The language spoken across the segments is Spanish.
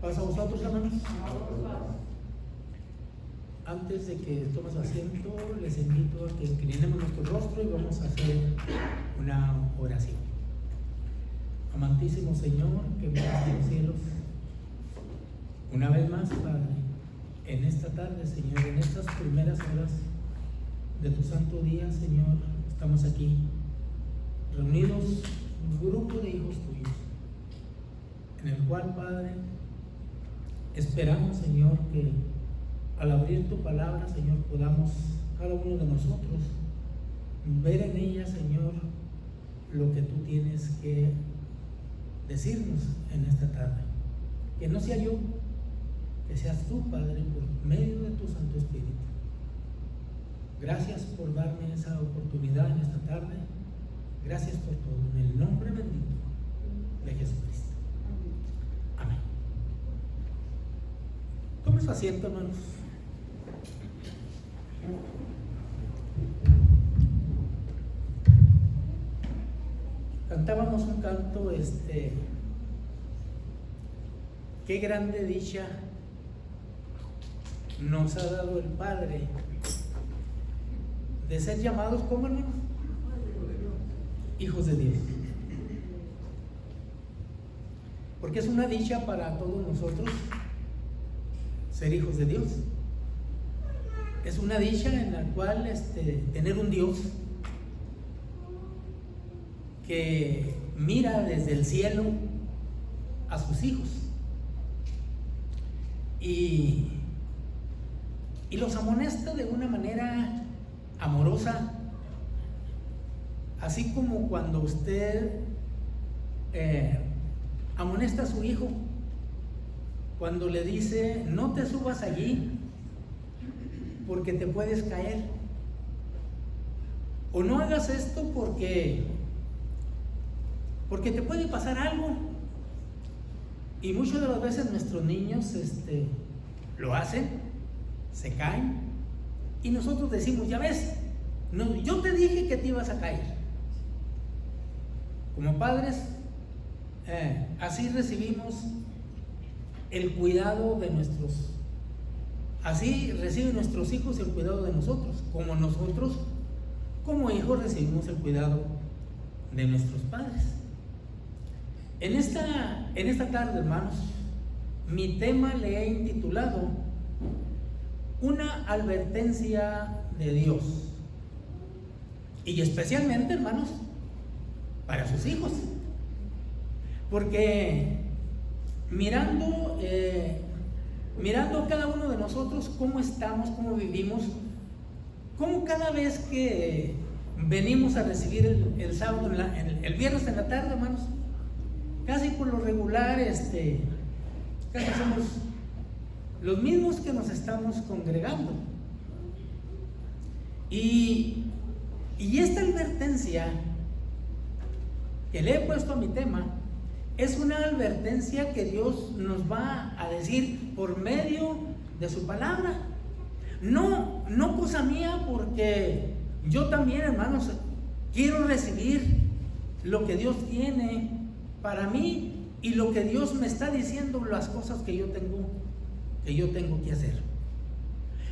Paz a vosotros, hermanos. Antes de que tomes asiento, les invito a que inclinemos nuestro rostro y vamos a hacer una oración. Amantísimo Señor, que moras en los cielos, una vez más, Padre, en esta tarde, Señor, en estas primeras horas de tu santo día, Señor, estamos aquí, reunidos, un grupo de hijos tuyos, en el cual, Padre, esperamos, Señor, que al abrir tu palabra, Señor, podamos, cada uno de nosotros, ver en ella, Señor, lo que tú tienes que decirnos en esta tarde. Que no sea yo, que seas tú, Padre, por medio de tu Santo Espíritu. Gracias por darme esa oportunidad en esta tarde. Gracias por todo. En el nombre bendito de Jesucristo. Amén. Tome su asiento, hermanos. Cantábamos un canto, qué grande dicha nos ha dado el Padre de ser llamados como, hermanos, hijos de Dios. Porque es una dicha para todos nosotros ser hijos de Dios. Es una dicha en la cual tener un Dios que mira desde el cielo a sus hijos y los amonesta de una manera amorosa, así como cuando usted amonesta a su hijo, cuando le dice: no te subas allí porque te puedes caer, o no hagas esto porque te puede pasar algo. Y muchas de las veces nuestros niños lo hacen, se caen, y nosotros decimos: ya ves, no, yo te dije que te ibas a caer. Como padres, así recibimos el cuidado de nuestros, así reciben nuestros hijos el cuidado de nosotros, como nosotros como hijos recibimos el cuidado de nuestros padres. En esta tarde, hermanos, mi tema le he intitulado una advertencia de Dios, y especialmente, hermanos, para sus hijos, porque mirando cada uno de nosotros cómo estamos, cómo vivimos, cómo cada vez que venimos a recibir el sábado, el viernes en la tarde, hermanos, casi por lo regular, casi somos los mismos que nos estamos congregando. Y esta advertencia que le he puesto a mi tema es una advertencia que Dios nos va a decir por medio de su palabra. No cosa mía, porque yo también, hermanos, quiero recibir lo que Dios tiene para mí y lo que Dios me está diciendo, las cosas que yo tengo que hacer.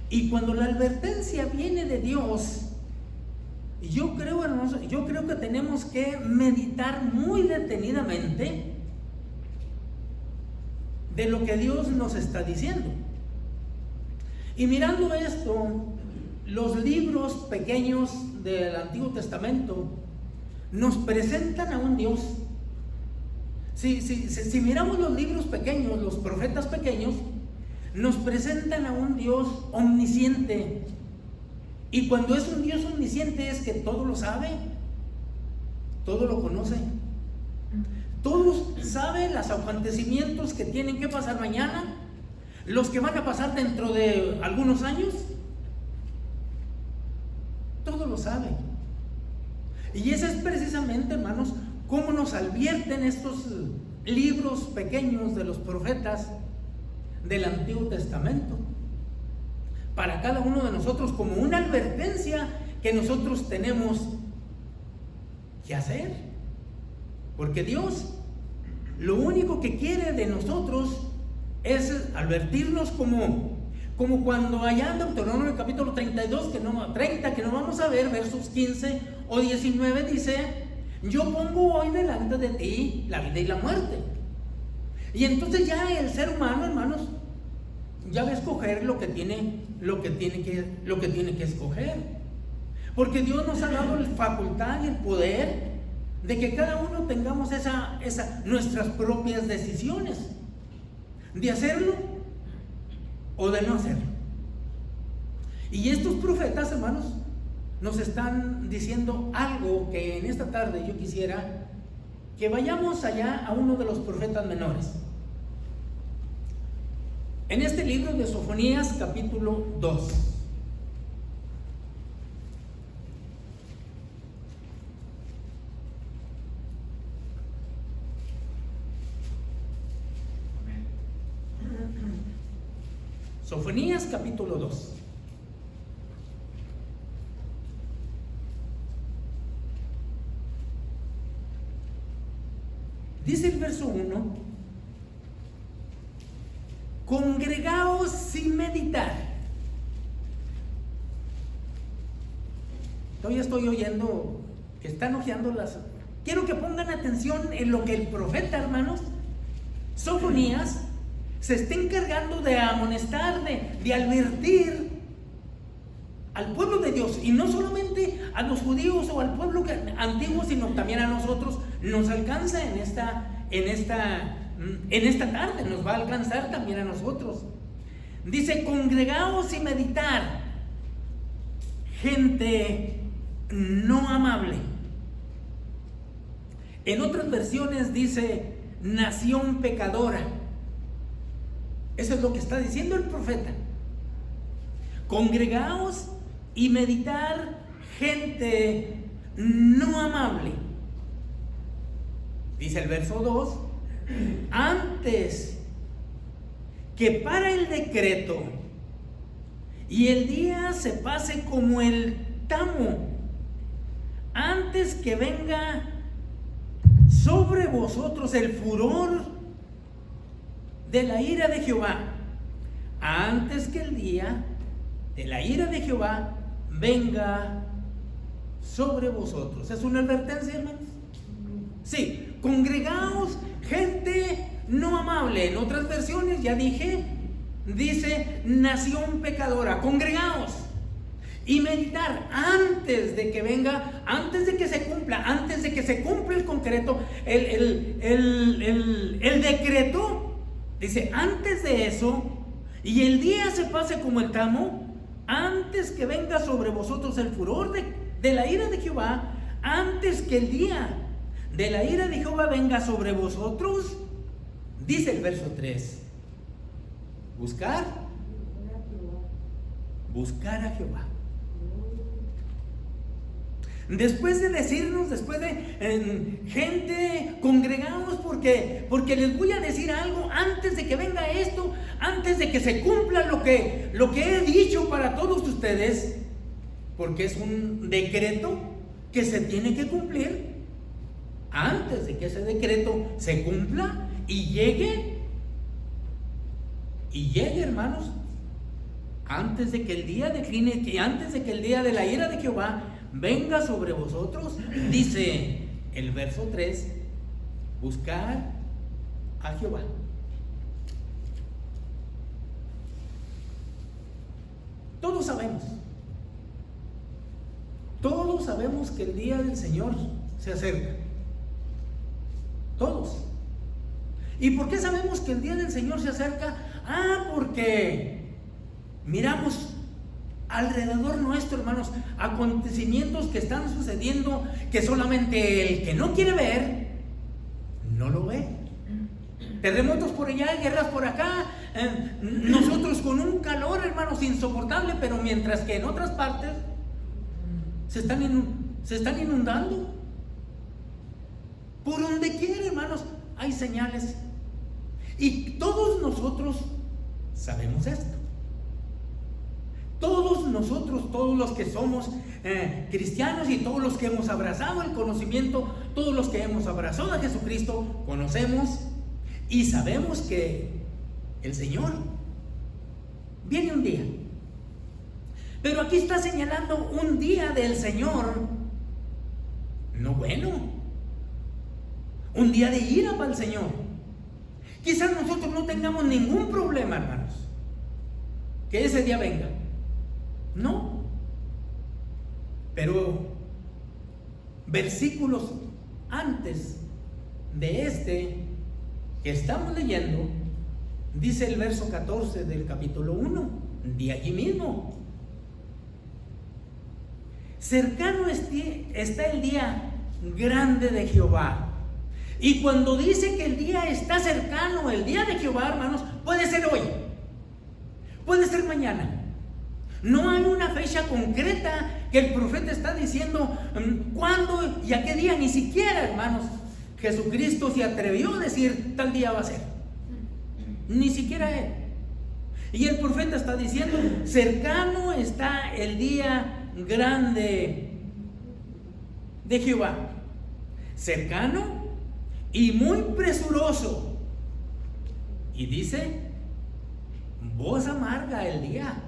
Y cuando la advertencia viene de Dios, yo creo que tenemos que meditar muy detenidamente de lo que Dios nos está diciendo. Y mirando esto, los libros pequeños del Antiguo Testamento nos presentan a un Dios. Si miramos los libros pequeños, los profetas pequeños, nos presentan a un Dios omnisciente. Y cuando es un Dios omnisciente es que todo lo sabe, todo lo conoce, todo sabe los acontecimientos que tienen que pasar mañana, los que van a pasar dentro de algunos años, todo lo sabe. Y ese es precisamente, hermanos, cómo nos advierten estos libros pequeños de los profetas del Antiguo Testamento para cada uno de nosotros, como una advertencia que nosotros tenemos que hacer. Porque Dios lo único que quiere de nosotros es advertirnos como cuando allá en Deuteronomio capítulo 32, que no vamos a ver, versos 15 o 19, dice: yo pongo hoy delante de ti la vida y la muerte. Y entonces ya el ser humano, hermanos, ya va a escoger lo que tiene que escoger. Porque Dios nos ha dado la facultad y el poder de que cada uno tengamos nuestras propias decisiones, de hacerlo o de no hacerlo. Y estos profetas, hermanos, nos están diciendo algo que en esta tarde yo quisiera que vayamos allá a uno de los profetas menores. En este libro de Sofonías capítulo 2. Sofonías capítulo 2. Dice el verso 1: congregaos sin meditar. Todavía estoy oyendo que están hojeando las... Quiero que pongan atención en lo que el profeta, hermanos, Sofonías, se está encargando de amonestar, de advertir al pueblo de Dios, y no solamente a los judíos o al pueblo antiguo, sino también a nosotros. Nos alcanza en esta tarde, nos va a alcanzar también a nosotros. Dice: congregaos y meditar, gente no amable. En otras versiones dice: nación pecadora. Eso es lo que está diciendo el profeta. Congregaos y meditar, gente no amable. Dice el verso 2: antes que para el decreto y el día se pase como el tamo, antes que venga sobre vosotros el furor de la ira de Jehová, antes que el día de la ira de Jehová venga sobre vosotros. ¿Es una advertencia, hermanos? Sí, congregaos, gente no amable. En otras versiones, ya dije, dice nación pecadora. Congregaos y meditar antes de que venga, antes de que se cumpla el concreto, el decreto. Dice: antes de eso, y el día se pase como el tamo, antes que venga sobre vosotros el furor de la ira de Jehová, antes que el día de la ira de Jehová venga sobre vosotros, dice el verso 3: buscar a Jehová. Después de decirnos, gente, congregaos porque les voy a decir algo antes de que venga esto, antes de que se cumpla lo que he dicho para todos ustedes, porque es un decreto que se tiene que cumplir. Antes de que ese decreto se cumpla y llegue, hermanos, antes de que el día decline, antes de que el día de la ira de Jehová venga sobre vosotros, dice el verso 3: buscar a Jehová. Todos sabemos que el día del Señor se acerca. Todos. ¿Y por qué sabemos que el día del Señor se acerca? Porque miramos alrededor nuestro, hermanos, acontecimientos que están sucediendo que solamente el que no quiere ver no lo ve. Terremotos por allá, guerras por acá, nosotros con un calor, hermanos, insoportable, pero mientras que en otras partes se están inundando. Por donde quiera, hermanos, hay señales, y todos nosotros sabemos esto. Todos nosotros, todos los que somos cristianos y todos los que hemos abrazado el conocimiento, todos los que hemos abrazado a Jesucristo, conocemos y sabemos que el Señor. Viene un día. Pero aquí está señalando un día del Señor no bueno. Un día de ira para el Señor. Quizás nosotros no tengamos ningún problema, hermanos, que ese día venga. No. Pero versículos antes de este que estamos leyendo, dice el verso 14 del capítulo 1, de allí mismo: cercano está el día grande de Jehová. Y cuando dice que el día está cercano, el día de Jehová, hermanos, puede ser hoy, puede ser mañana. No hay una fecha concreta que el profeta está diciendo cuándo y a qué día. Ni siquiera, hermanos, Jesucristo se atrevió a decir tal día va a ser. Ni siquiera él. Y el profeta está diciendo: cercano está el día grande de Jehová. Cercano y muy presuroso. Y dice: voz amarga el día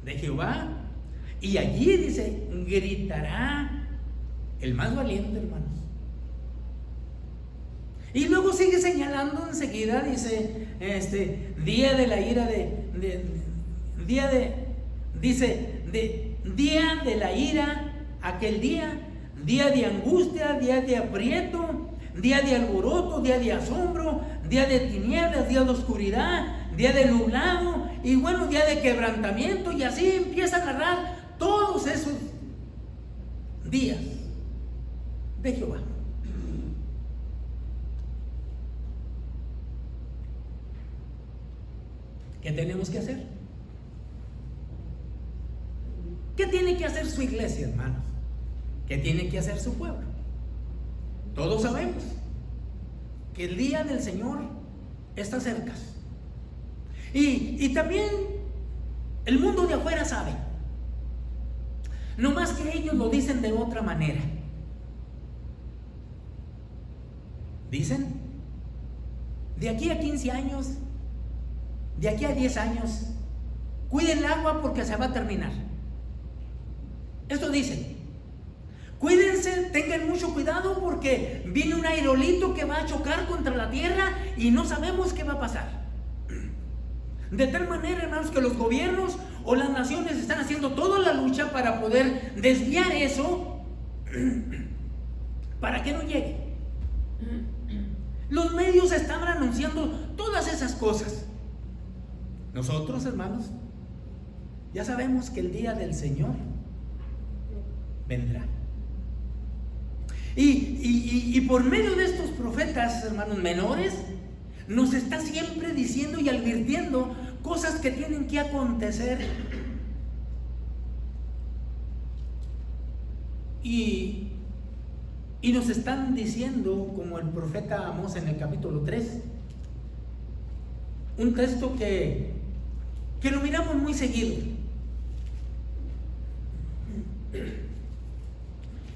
de Jehová. Y allí dice: gritará el más valiente, hermanos. Y luego sigue señalando enseguida, dice, día de la ira día de la ira, aquel día de angustia, día de aprieto, día de alboroto, día de asombro, día de tinieblas, día de oscuridad, día de nublado, y bueno, día de quebrantamiento. Y así empieza a narrar todos esos días de Jehová. ¿Qué tenemos que hacer? ¿Qué tiene que hacer su iglesia, hermanos? ¿Qué tiene que hacer su pueblo? Todos sabemos que el día del Señor está cerca. Y también el mundo de afuera sabe. No más que ellos lo dicen de otra manera. Dicen: de aquí a 15 años, de aquí a 10 años, cuiden el agua porque se va a terminar. Esto dicen. Cuídense, tengan mucho cuidado porque viene un aerolito que va a chocar contra la tierra y no sabemos qué va a pasar. De tal manera, hermanos, que los gobiernos o las naciones están haciendo toda la lucha para poder desviar eso para que no llegue. Los medios están anunciando todas esas cosas. Nosotros, hermanos, ya sabemos que el día del Señor vendrá. Y por medio de estos profetas, hermanos menores, nos está siempre diciendo y advirtiendo cosas que tienen que acontecer. Y nos están diciendo, como el profeta Amós en el capítulo 3, un texto que lo miramos muy seguido.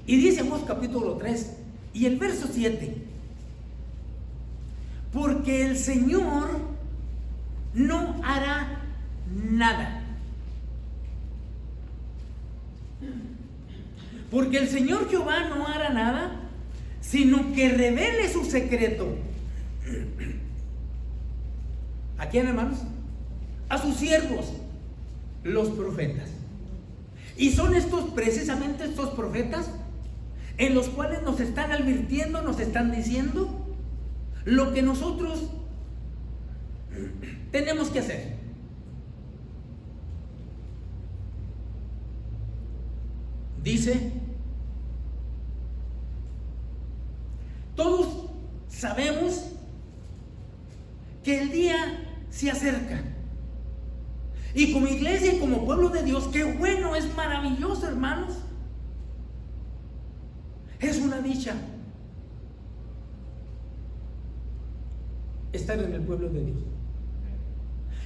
Y dice Amós capítulo 3 y el verso 7: porque el Señor no hará nada. Porque el Señor Jehová no hará nada, sino que revele su secreto. ¿A quién, hermanos? A sus siervos, los profetas. Y son precisamente estos profetas en los cuales nos están advirtiendo, nos están diciendo lo que nosotros tenemos que hacer. Dice: todos sabemos que el día se acerca. Y como iglesia y como pueblo de Dios, qué bueno, es maravilloso, hermanos. Es una dicha estar en el pueblo de Dios.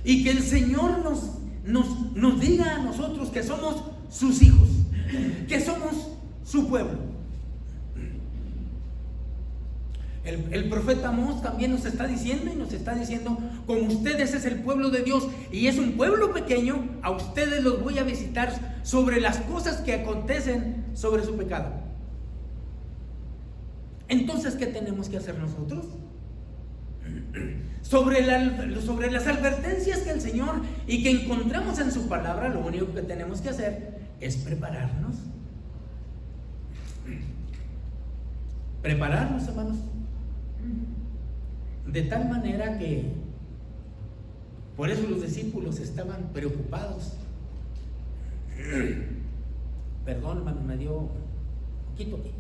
Y que el Señor nos diga a nosotros que somos sus hijos, que somos su pueblo. El profeta Amós también nos está diciendo, y nos está diciendo: como ustedes es el pueblo de Dios y es un pueblo pequeño, a ustedes los voy a visitar sobre las cosas que acontecen sobre su pecado. Entonces, ¿qué tenemos que hacer nosotros? Sobre las advertencias que el Señor y que encontramos en su palabra, lo único que tenemos que hacer es prepararnos. Prepararnos, hermanos, de tal manera que por eso los discípulos estaban preocupados. Perdón, hermano, me dio un poquito aquí.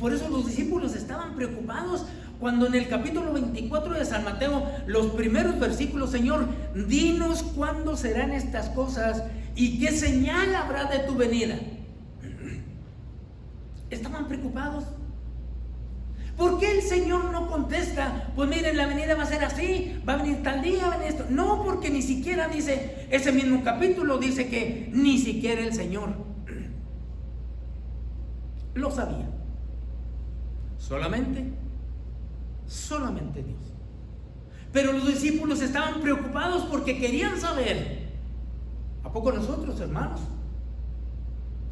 Por eso los discípulos estaban preocupados cuando en el capítulo 24 de San Mateo, los primeros versículos: Señor, dinos cuándo serán estas cosas y qué señal habrá de tu venida. Estaban preocupados. ¿Por qué el Señor no contesta? Pues miren, la venida va a ser así, va a venir tal día, va a venir esto. No, porque ni siquiera dice, ese mismo capítulo dice que ni siquiera el Señor lo sabía. Solamente Dios. Pero los discípulos estaban preocupados porque querían saber. ¿A poco nosotros, hermanos,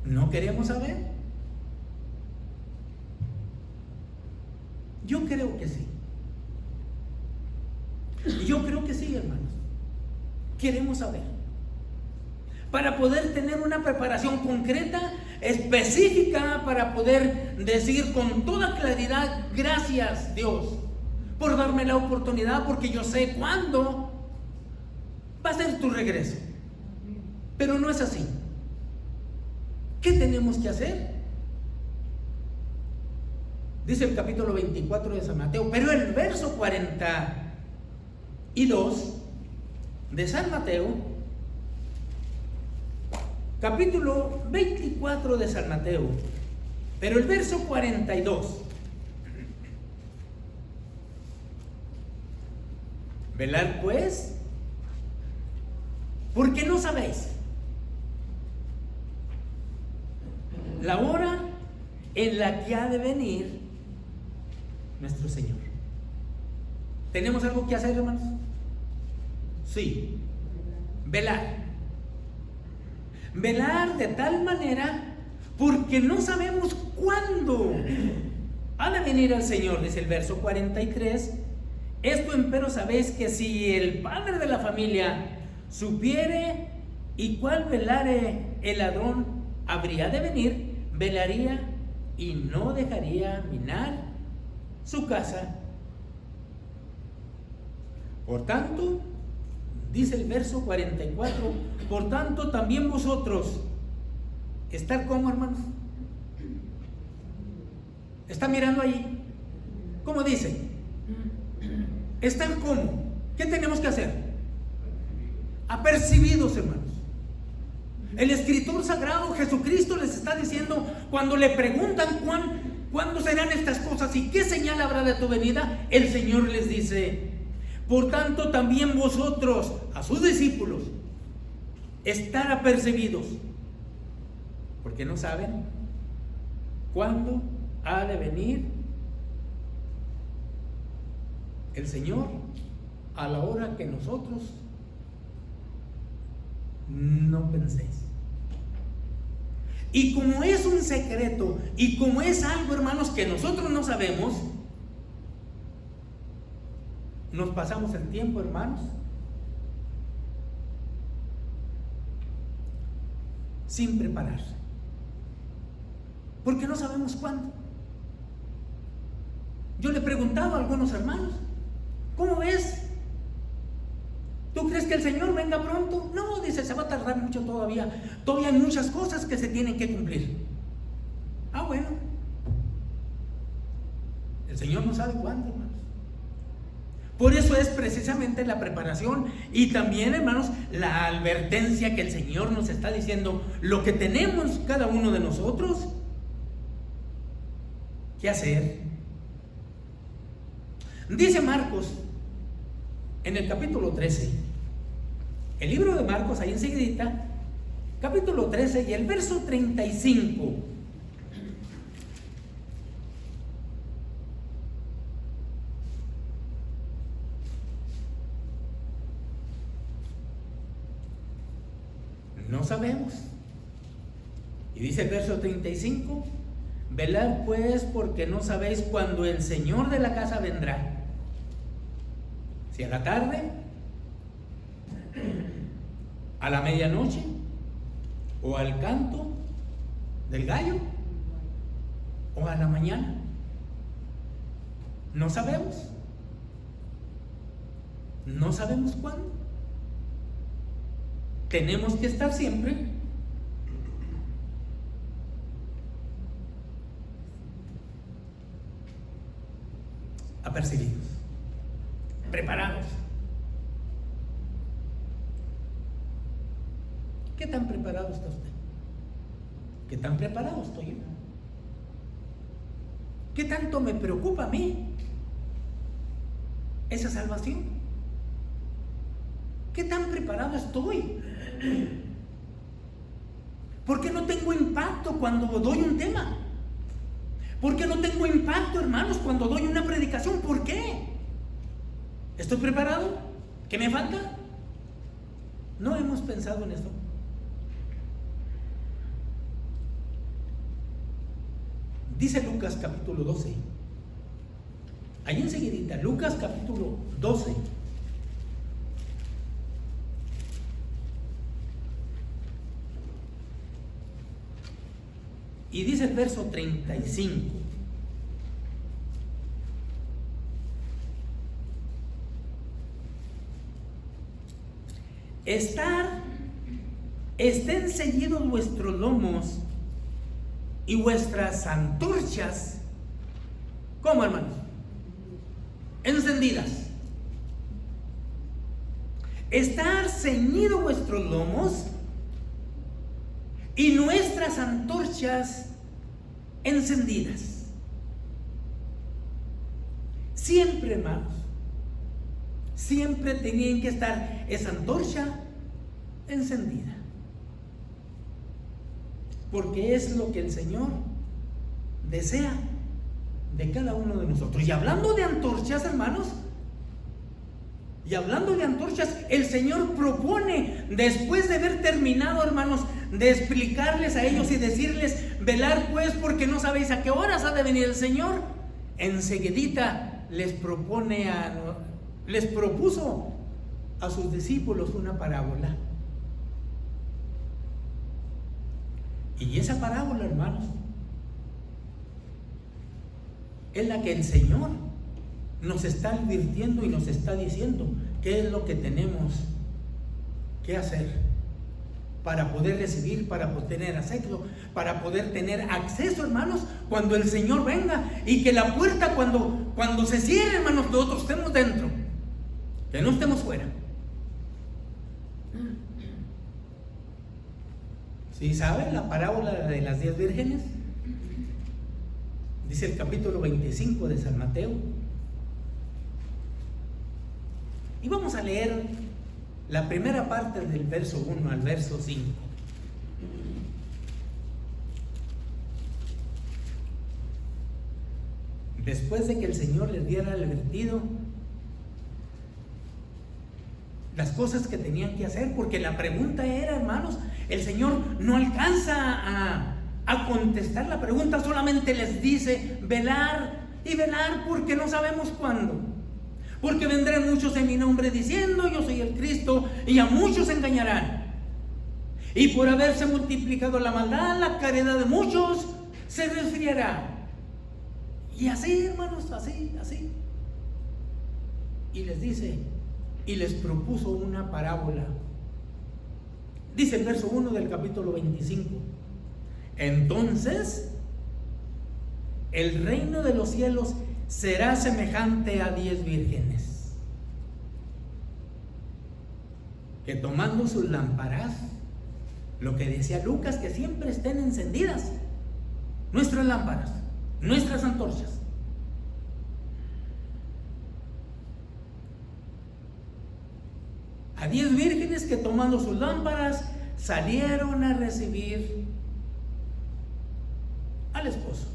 no queremos saber? Yo creo que sí. Yo creo que sí, hermanos. Queremos saber. Para poder tener una preparación concreta, específica, para poder decir con toda claridad: gracias, Dios, por darme la oportunidad, porque yo sé cuándo va a ser tu regreso. Pero no es así. ¿Qué tenemos que hacer? Dice el capítulo 24 de San Mateo, pero el verso 42 de San Mateo, capítulo 24 de San Mateo, pero el verso 42: velad pues, porque no sabéis la hora en la que ha de venir nuestro Señor. ¿Tenemos algo que hacer, hermanos? Sí. Velar. Velar de tal manera, porque no sabemos cuándo ha de venir el Señor. Dice el verso 43: esto empero sabéis, que si el padre de la familia supiere y cuál velare el ladrón habría de venir, velaría y no dejaría minar su casa. Por tanto, dice el verso 44, por tanto también vosotros, ¿estar cómo, hermanos? ¿Está mirando ahí? ¿Cómo dice? ¿Estar cómo? ¿Qué tenemos que hacer? Apercibidos, hermanos. El escritor sagrado Jesucristo les está diciendo, cuando le preguntan ¿cuándo serán estas cosas y qué señal habrá de tu venida? El Señor les dice: por tanto también vosotros, a sus discípulos, estar apercibidos, porque no saben cuándo ha de venir el Señor a la hora que nosotros no penséis. Y como es un secreto y como es algo, hermanos, que nosotros no sabemos, nos pasamos el tiempo, hermanos, sin prepararse, porque no sabemos cuándo. Yo le preguntaba a algunos hermanos: ¿cómo ves? ¿Tú crees que el Señor venga pronto? No, dice, se va a tardar mucho todavía. Todavía hay muchas cosas que se tienen que cumplir. Ah, bueno. El Señor no sabe cuándo, hermanos. Por eso es precisamente la preparación y también, hermanos, la advertencia que el Señor nos está diciendo, lo que tenemos cada uno de nosotros que hacer. Dice Marcos en el capítulo 13, el libro de Marcos, ahí enseguidita, capítulo 13 y el verso 35. No sabemos. Y dice el verso 35: velad pues, porque no sabéis cuándo el Señor de la casa vendrá, si a la tarde, a la medianoche, o al canto del gallo, o a la mañana. No sabemos. No sabemos cuándo. Tenemos que estar siempre apercibidos, preparados. ¿Qué tan preparado está usted? ¿Qué tan preparado estoy yo? ¿Qué tanto me preocupa a mí esa salvación? ¿Qué tan preparado estoy? ¿Por qué no tengo impacto cuando doy un tema? ¿Por qué no tengo impacto, hermanos, cuando doy una predicación? ¿Por qué? ¿Estoy preparado? ¿Qué me falta? No hemos pensado en esto. Dice Lucas capítulo 12. Ahí enseguidita, Lucas capítulo 12. Y dice el verso 35. Estén ceñidos vuestros lomos y vuestras antorchas, ¿cómo, hermanos? Encendidas. Estar ceñidos vuestros lomos y nuestras antorchas encendidas. Siempre, hermanos, siempre tenían que estar esa antorcha encendida, porque es lo que el Señor desea de cada uno de nosotros. Y hablando de antorchas, hermanos, el Señor propone, después de haber terminado, hermanos, de explicarles a ellos y decirles: velar pues, porque no sabéis a qué horas ha de venir el Señor, enseguidita les propuso a sus discípulos una parábola. Y esa parábola, hermanos, es la que el Señor nos está advirtiendo y nos está diciendo qué es lo que tenemos que hacer para poder recibir, para poder tener acceso, para poder tener acceso, hermanos, cuando el Señor venga, y que la puerta cuando se cierre, hermanos, nosotros estemos dentro, que no estemos fuera. ¿Sí saben la parábola de las 10 vírgenes? Dice el capítulo 25 de San Mateo. Y vamos a leer la primera parte del verso 1 al verso 5. Después de que el Señor les diera advertido las cosas que tenían que hacer, porque la pregunta era, hermanos, el Señor no alcanza a contestar la pregunta, solamente les dice: velar y velar, porque no sabemos cuándo. Porque vendrán muchos en mi nombre diciendo: yo soy el Cristo, y a muchos engañarán. Y por haberse multiplicado la maldad, la caridad de muchos se desfriará. Y así, hermanos, así. Y les dice, y les propuso una parábola. Dice el verso 1 del capítulo 25: entonces el reino de los cielos será semejante a 10 vírgenes que, tomando sus lámparas, lo que decía Lucas, que siempre estén encendidas nuestras lámparas, nuestras antorchas. A 10 vírgenes que, tomando sus lámparas, salieron a recibir al esposo.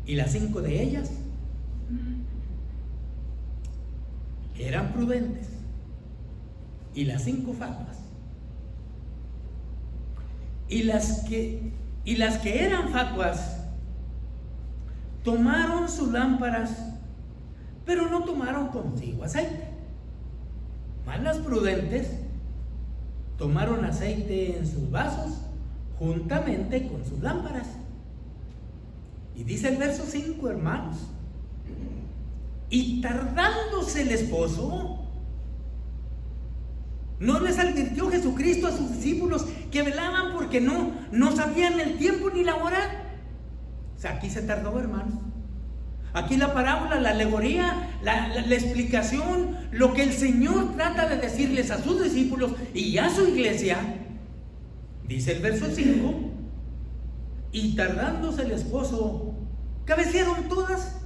Y las 5 de ellas eran prudentes y las 5 fatuas. Y las que eran fatuas tomaron sus lámparas, pero no tomaron consigo aceite. Mas las prudentes tomaron aceite en sus vasos juntamente con sus lámparas. Y dice el verso 5, hermanos: y tardándose el esposo, ¿no les advirtió Jesucristo a sus discípulos que velaban porque no sabían el tiempo ni la hora? O sea, aquí se tardó, hermanos. Aquí la parábola, la alegoría, la explicación, lo que el Señor trata de decirles a sus discípulos y a su iglesia, dice el verso 5: y tardándose el esposo, cabecearon todas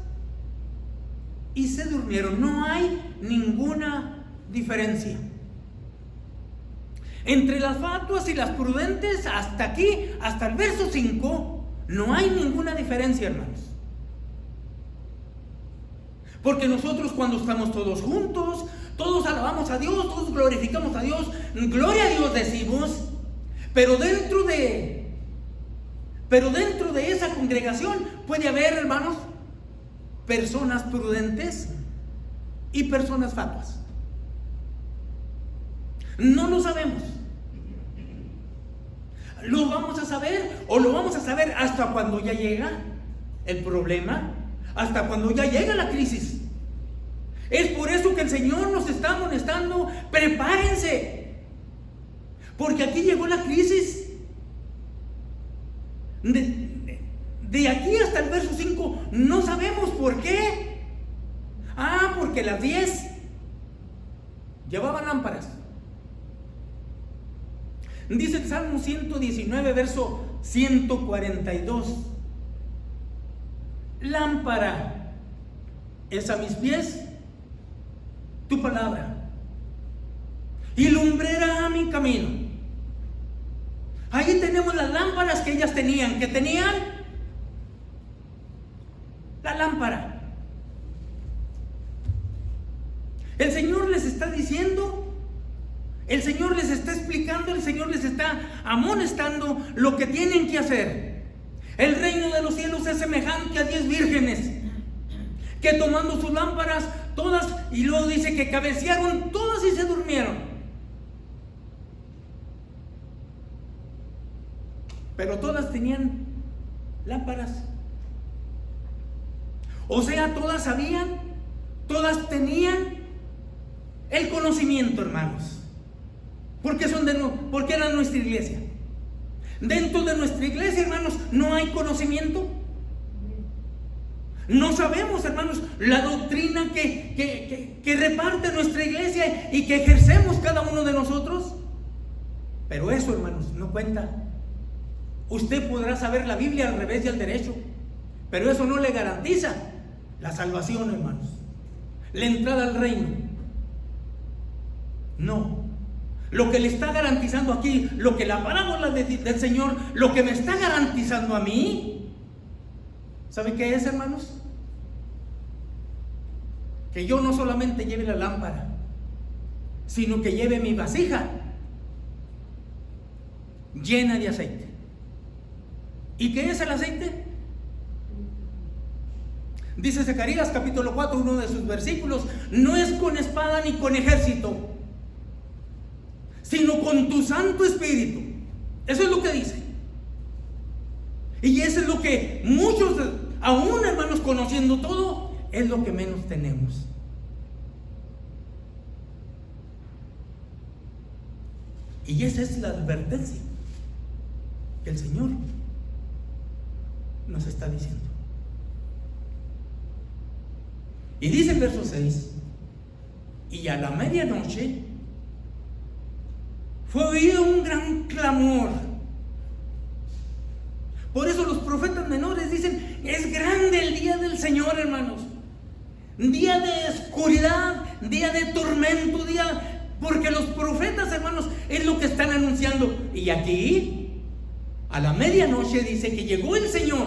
y se durmieron. No hay ninguna diferencia entre las fatuas y las prudentes. Hasta aquí, hasta el verso 5, no hay ninguna diferencia, hermanos. Porque nosotros, cuando estamos todos juntos, todos alabamos a Dios, todos glorificamos a Dios, gloria a Dios decimos, pero dentro de esa congregación puede haber, hermanos, personas prudentes y personas fatuas. No lo sabemos. Lo vamos a saber, o lo vamos a saber hasta cuando ya llega el problema, hasta cuando ya llega la crisis. Es por eso que el Señor nos está amonestando: prepárense, porque aquí llegó la crisis. De aquí hasta el verso 5 no sabemos por qué. Porque las 10 llevaban lámparas. Dice el Salmo 119, verso 142: lámpara es a mis pies tu palabra y lumbrera a mi camino. Ahí tenemos las lámparas que ellas tenían. ¿Qué tenían? La lámpara. El Señor les está diciendo, el Señor les está explicando, el Señor les está amonestando lo que tienen que hacer. El reino de los cielos es semejante a 10 vírgenes que, tomando sus lámparas, todas, y luego dice que cabecearon todas y se durmieron. Pero todas tenían lámparas. O sea, todas sabían, todas tenían el conocimiento, hermanos. Porque eran nuestra iglesia. Dentro de nuestra iglesia, hermanos, no hay conocimiento. No sabemos, hermanos, la doctrina que reparte nuestra iglesia y que ejercemos cada uno de nosotros. Pero eso, hermanos, no cuenta. Usted podrá saber la Biblia al revés y al derecho, pero eso no le garantiza la salvación, hermanos, la entrada al reino. No. Lo que le está garantizando aquí, lo que la parábola del Señor, lo que me está garantizando a mí, ¿sabe qué es, hermanos? Que yo no solamente lleve la lámpara, sino que lleve mi vasija llena de aceite. ¿Y qué es el aceite? Dice Zacarías capítulo 4, uno de sus versículos: no es con espada ni con ejército, sino con tu Santo Espíritu. Eso es lo que dice. Y eso es lo que muchos, aún, hermanos, conociendo todo, es lo que menos tenemos. Y esa es la advertencia que el Señor nos está diciendo. Y dice el verso 6: y a la medianoche fue oído un gran clamor. Por eso los profetas menores dicen: es grande el día del Señor, hermanos. Día de oscuridad, día de tormento, porque los profetas, hermanos, es lo que están anunciando. Y aquí, a la medianoche, dice que llegó el Señor.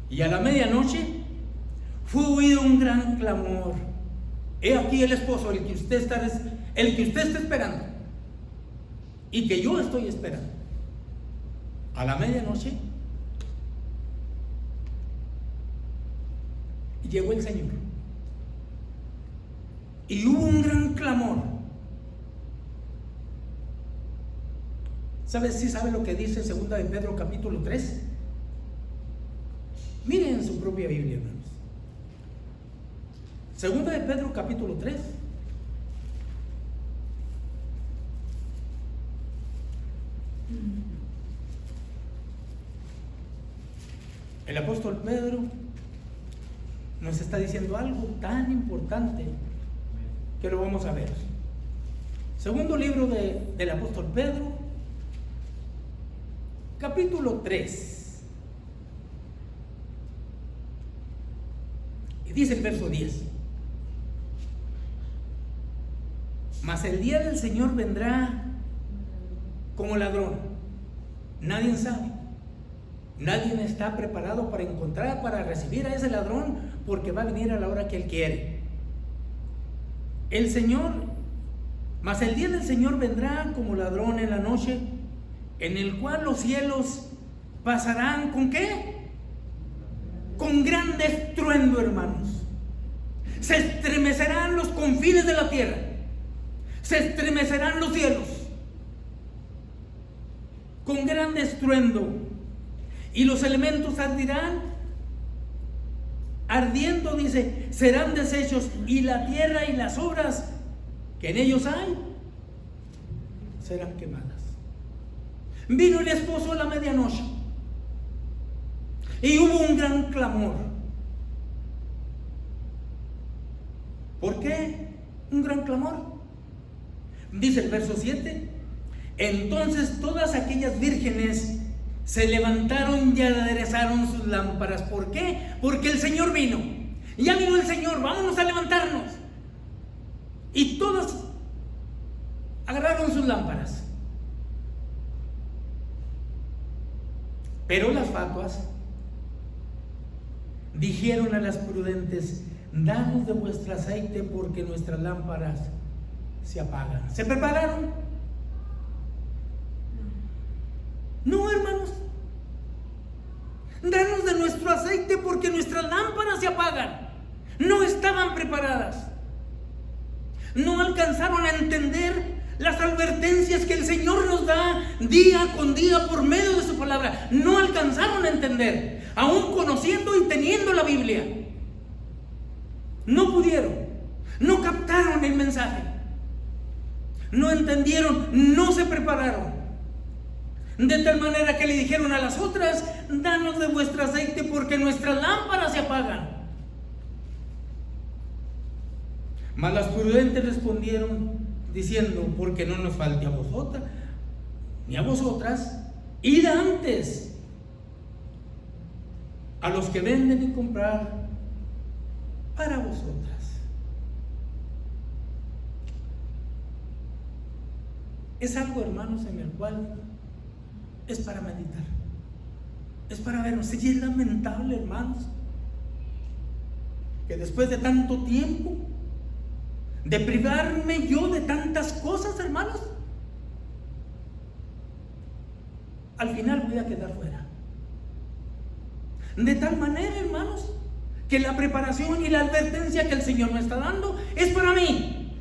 Y a la medianoche fue oído un gran clamor. He aquí el esposo, el que usted está esperando y que yo estoy esperando. A la medianoche llegó el Señor y hubo un gran clamor. ¿Sí sabe lo que dice 2 de Pedro capítulo 3? Miren en su propia Biblia, hermanos. 2 de Pedro capítulo 3. El apóstol Pedro nos está diciendo algo tan importante que lo vamos a ver. Segundo libro del apóstol Pedro, capítulo 3. Y dice el verso 10: mas el día del Señor vendrá como ladrón. Nadie sabe. Nadie está preparado para recibir a ese ladrón, porque va a venir a la hora que Él quiere. Mas el día del Señor vendrá como ladrón en la noche, en el cual los cielos pasarán ¿con qué? Con grande estruendo, hermanos. Se estremecerán los confines de la tierra, se estremecerán los cielos con grande estruendo, y los elementos ardiendo, dice, serán deshechos, y la tierra y las obras que en ellos hay serán quemadas. Vino el esposo a la medianoche y hubo un gran clamor. ¿Por qué un gran clamor? Dice el verso 7: entonces todas aquellas vírgenes se levantaron y aderezaron sus lámparas. ¿Por qué? Porque el Señor vino. Ya vino el Señor, vámonos a levantarnos. Y todas agarraron sus lámparas. Pero las fatuas dijeron a las prudentes: danos de vuestro aceite, porque nuestras lámparas se apagan. ¿Se prepararon? No, hermanos. Danos de nuestro aceite, porque nuestras lámparas se apagan. No estaban preparadas. No alcanzaron a entender las advertencias que el Señor nos da día con día por medio de su palabra. No alcanzaron a entender, aún conociendo y teniendo la Biblia. No pudieron, no captaron el mensaje, no entendieron, no se prepararon. De tal manera que le dijeron a las otras: danos de vuestro aceite, porque nuestras lámparas se apagan. Mas las prudentes respondieron diciendo: porque no nos falte a vosotras ni a vosotras, id antes a los que venden y comprar para vosotras. Es algo, hermanos, en el cual es para meditar, es para vernos. Y es lamentable, hermanos, que después de tanto tiempo de privarme yo de tantas cosas, hermanos, al final voy a quedar fuera. De tal manera, hermanos, que la preparación y la advertencia que el Señor me está dando es para mí,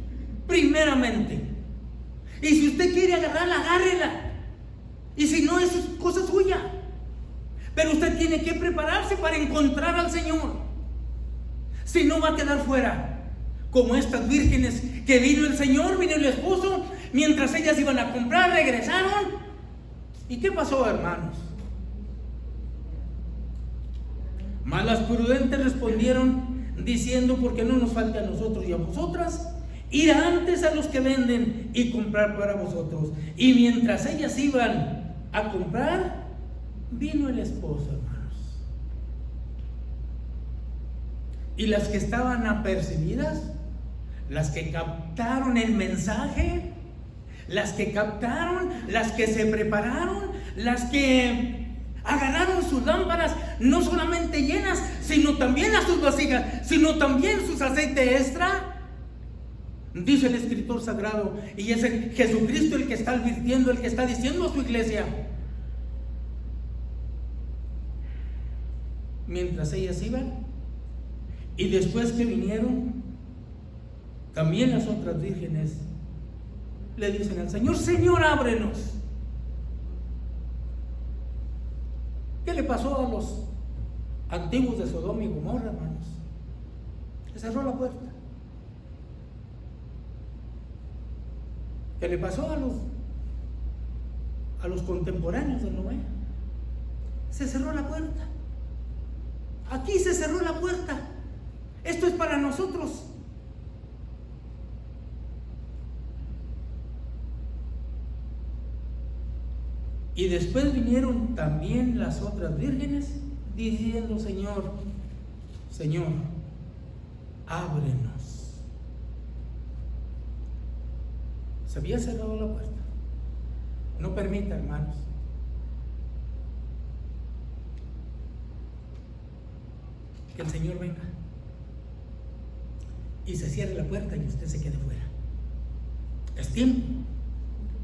primeramente. Y si usted quiere agarrarla, agárrela. Y si no, es cosa suya. Pero usted tiene que prepararse para encontrar al Señor. Si no, va a quedar fuera, como estas vírgenes que vino el Señor, vino el esposo, mientras ellas iban a comprar, regresaron. ¿Y qué pasó, hermanos? Mas las prudentes respondieron diciendo: porque no nos falta a nosotros y a vosotras, ir antes a los que venden y comprar para vosotros. Y mientras ellas iban a comprar, vino el esposo, hermanos. Y las que estaban apercibidas, las que captaron el mensaje, las que captaron, las que se prepararon, las que Agarraron sus lámparas, no solamente llenas, sino también a sus vasijas, sino también sus aceites extra. Dice el escritor sagrado, y es el Jesucristo el que está advirtiendo, el que está diciendo a su iglesia. Mientras ellas iban, y después que vinieron, también las otras vírgenes le dicen al Señor: Señor, ábrenos. ¿Qué le pasó a los antiguos de Sodoma y Gomorra, hermanos? Se cerró la puerta. ¿Qué le pasó a los contemporáneos de Noé? Se cerró la puerta. Aquí se cerró la puerta. Esto es para nosotros. Y después vinieron también las otras vírgenes diciendo: Señor, Señor, ábrenos. Se había cerrado la puerta. No permita, hermanos, que el Señor venga y se cierre la puerta y usted se quede fuera. Es tiempo.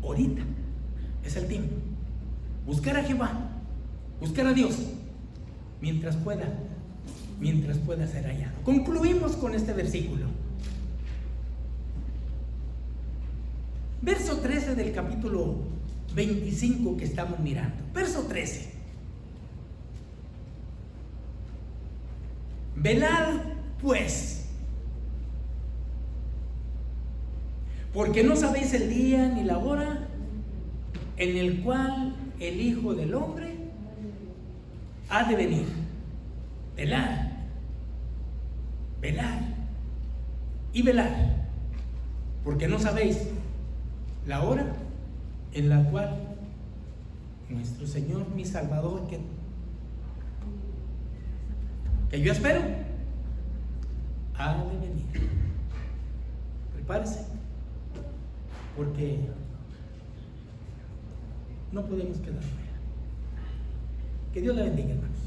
Ahorita es el tiempo. Buscar a Jehová, buscar a Dios, mientras pueda ser hallado. Concluimos con este versículo. Verso 13 del capítulo 25 que estamos mirando. Verso 13. Velad pues, porque no sabéis el día ni la hora en el cual el Hijo del Hombre ha de venir. Velar, velar y velar, porque no sabéis la hora en la cual nuestro Señor, mi Salvador, que yo espero, ha de venir. Prepárese, porque no podemos quedar fuera. Que Dios la bendiga, hermanos.